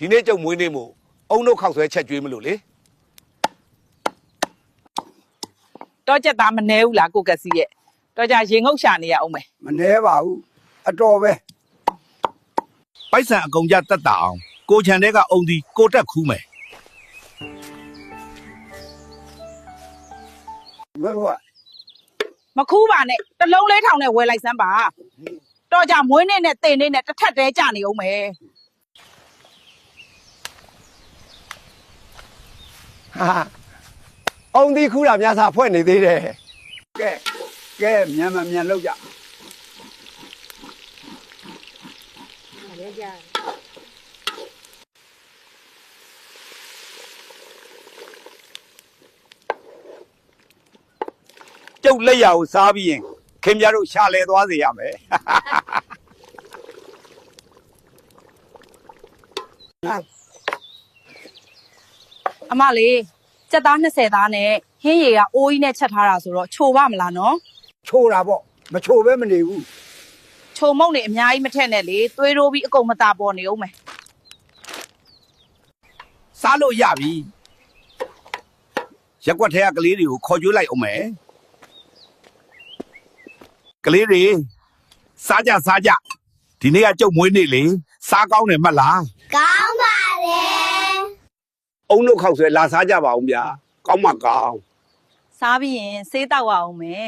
ဒီနေ့ကျုပ်မွေးနေ့မို့အုံတို့ခောက်ဆွဲချက်ကျွေးမလို့လေ တော့ချက်သားမနှဲဘူးလားကိုကစီရဲ့တော့ကြရေငုတ်ရှာနေရအောင်မယ် မနှဲပါဘူးအတော်ပဲ ပိုက်ဆံအကုန်ကြတက်တာအောင်ကိုချန်တဲ့ကအုံဒီကိုတက်ခူးမယ် မဟုတ်ပါ မခူးပါနဲ့တလုံးလေးထောင်နဲ့ဝယ်လိုက်စမ်းပါတော့ကြမွေးနေ့နဲ့တင်နေ့နဲ့တစ်ထက်တည်းကြနေအောင်မယ် ဟာအုံဒီခူးတာများစားဖွဲ့နေသေးတယ်ကဲမြန်မြန်လောက်ကြကျုပ်လက်ရကိုစားပြီးရင်ခင်ဗျားတို့ရှာလဲသွားစေရမယ် အမလေးစက်သား20သားနဲ့ဟင်းရည်ကအိုးကြီးနဲ့ချက်ထားတာဆိုတော့ချိုပါမလားနော် ချိုးတာပေါ့မချိုးပဲမနေဘူး ချိုမုတ်နေအများကြီးမထက်နဲ့လေသွေးရိုးပြီးအကုန်မသာပေါ်နေအောင်မယ် စားလို့ရပြီရက်ကွက်ထဲကကလေးတွေကိုခေါ်ကြွေးလိုက်အောင်မယ်ကလေးတွေစားကြဒီနေ့ကကျုပ်မွေးနေ့လေစားကောင်းတယ်မဟုတ်လား ကောင်းပါလေ အုံတို့ခောက်ဆွဲလာစားကြပါအောင်ဗျာကောင်းမှကောင်း စားပြီးရင်ဆေးတောက်အောင်မယ်